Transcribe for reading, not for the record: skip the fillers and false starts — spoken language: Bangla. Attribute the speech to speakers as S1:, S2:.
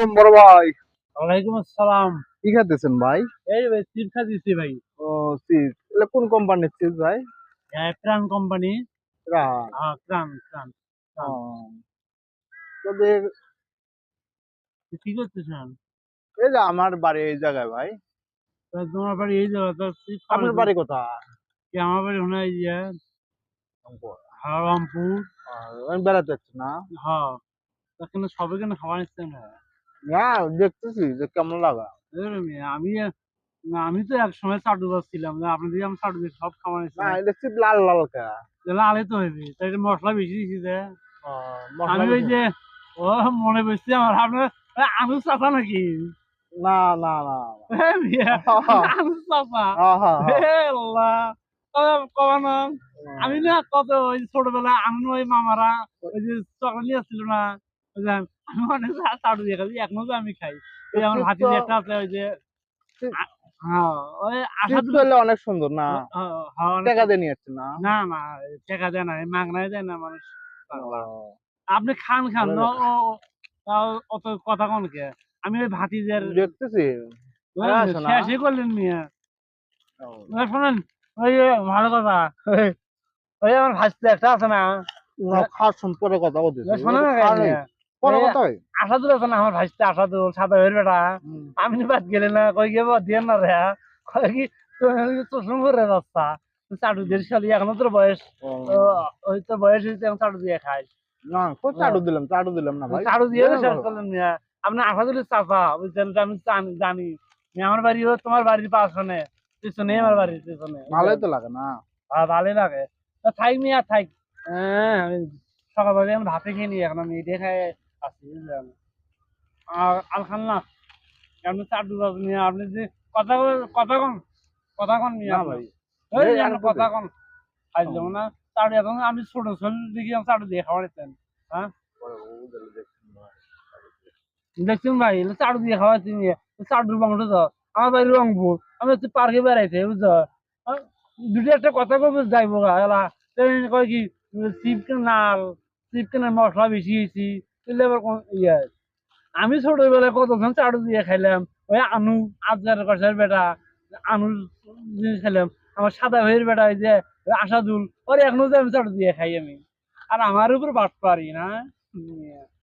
S1: বড় ভাই,
S2: ওয়ালাইকুম আসসালাম।
S1: কি খাইতেছেন ভাই?
S2: এই ভাই চিপ খাইতেছি ভাই।
S1: ও, চিজ। এগুলো কোন কোম্পানির চিজ ভাই?
S2: ক্রান কোম্পানি।
S1: রাহাত।
S2: হ্যাঁ, ক্রান ক্রান ক্রান।
S1: ও, তোদের
S2: কি করতেছেন?
S1: এই যে আমার বাড়ি এই জায়গায় ভাই।
S2: তা তোমার বাড়ি এই জায়গা তো চিপ
S1: আপনার
S2: খাওয়াইছো
S1: বাড়ি কোথায়?
S2: কি? আমার বাড়ি ওখানে এই যে হারামপুর।
S1: আমি বেড়াতে যাচ্ছি না।
S2: হ্যাঁ, এখানে সবাই কেন খাওয়া নিচ্ছে না?
S1: না, দেখতেছি যে কেমন লাগা।
S2: এরকমই। আমি তো এক সময় চাটু ছিলাম, আপনাদের আমি চাটু দিয়ে সব খাওয়া
S1: না,
S2: নিচ্ছে।
S1: এটা চিজ লাল লাল কা।
S2: তাহলে আলে তো হইবে, তাই এটা মশলা বেশি দিছি যে।
S1: ও, মশলা
S2: আমি ওই
S1: বেশি
S2: যে
S1: না।
S2: ও মনে বসছি আমার আপনার আনুস চাচা নাকি?
S1: না না না না।
S2: হ্যাঁ মিয়া, আনুস চাচা।
S1: হ্যাঁ হ্যাঁ হ্যাঁ।
S2: হে আল্লাহ, কমানো। আমি না কত ওই ছোটবেলায় আমি ওই মামারা ওই যে চকলেট নিয়ে আসছিল না, ওই যে আমি অনেক চাটু দিয়ে খাই, এখনো তো আমি খাই। ওই আমার
S1: চিজ তো
S2: ভাতিজি একটা আছে ওই যে হ্যাঁ, ওই
S1: চিজ তো
S2: আসাদুল।
S1: হলে অনেক সুন্দর না।
S2: হ্যাঁ অনেক
S1: টাকা দিয়ে নিয়ে যাচ্ছে না।
S2: না না, টাকা দেয় না, মাগনায় দেয় না মানুষ পাগলা।
S1: ও,
S2: আপনি খান খান
S1: ভালো
S2: ন,
S1: লাগে।
S2: তাও অত কথা কন কে? আমি ওই ভাতিজের
S1: দেখতেছি। আরে আসো না।
S2: শেষই করলেন মিয়া।
S1: ও,
S2: শোনেন, ওই যে ভালো কথা, ওই ওই আমার ভাসতে একটা আছে না,
S1: না, খাওয়ার সম্পর্কে কথা বলতেছি,
S2: শোনে না
S1: খাওয়া নেই।
S2: মিয়া।
S1: পরে
S2: এই
S1: কথা হয়।
S2: আসাদুল আছে না, আমার ভাসতে আসাদুল, সাদা হয়ে বেটা।
S1: হুম।
S2: আমি বাদ গেলে না, কই গে বাদ দিয়ে না রে, কই কি চশমা করে রাস্তা চাটু দিয়ে শালি, এখনো তোর বয়স
S1: ও,
S2: ওই তো বয়স হয়েছে, এখন চাটু দিয়ে খাই।
S1: না, কই চাটু দিলাম না ভাই।
S2: চাটু দিয়ে
S1: দেন
S2: শেষ
S1: ভালো।
S2: করলেন মিয়া। আপনি আসাদুলের চাচা বুঝছেন, তো আমি জানি মিয়া, আমার বাড়ি হলো তোমার বাড়ির পাশনে, পিছনে আমার বাড়ির পিছনে
S1: ভালোই
S2: বুঝছেন।
S1: তো লাগে না।
S2: ভালোই লাগে। তা থাক মিয়া থাক। হ্যাঁ, আমি সকালবেলা আমি ভাতে খেয়ে নিই, এখন আমি এটাই খাই আছি বুঝলেন। আর আল খান না, আপনি চাটু মিয়া, আপনি যে কথা কথা কন, কথা কন মিয়া
S1: না
S2: আপনি।
S1: ভাই,
S2: ওই
S1: এই
S2: মিয়া, আপনি
S1: আরেকটু দে।
S2: কথা কন।
S1: ও,
S2: খাইলাম না চাটু, এখন আমি ছোট ছোট দেখি আমি চাটু দিয়ে খাওয়া নিতেন। হ্যাঁ,
S1: পরে ও দিলে দেখছি ভাই।
S2: দেখছেন ভাই, চাটু দিয়ে খাওয়াচ্ছি নিয়ে, চাটুর বংশ তো আমার বাড়ি রংপুর, আমি হচ্ছে পার্কে বেড়াইতে বুঝছো। আহ, দুটো একটা কথা কবে যাইবো গা এলা, কয় কি চিপকে নাল, চিপকে না মশলা বেশি হয়েছি, তাহলে আবার ইয়ে। আমি ছোটবেলায় কতক্ষণ চাটু দিয়ে খাইলাম, ওই আনু আজগার কষার বেটা, আনু জিনিস খাইলাম। আমার সাদা ভাইয়ের বেটা ওই যে আসাদুল, ওর এখনো যে আমি চাটু দিয়ে খাই আমি। আর আমার উপর বাট পারি না।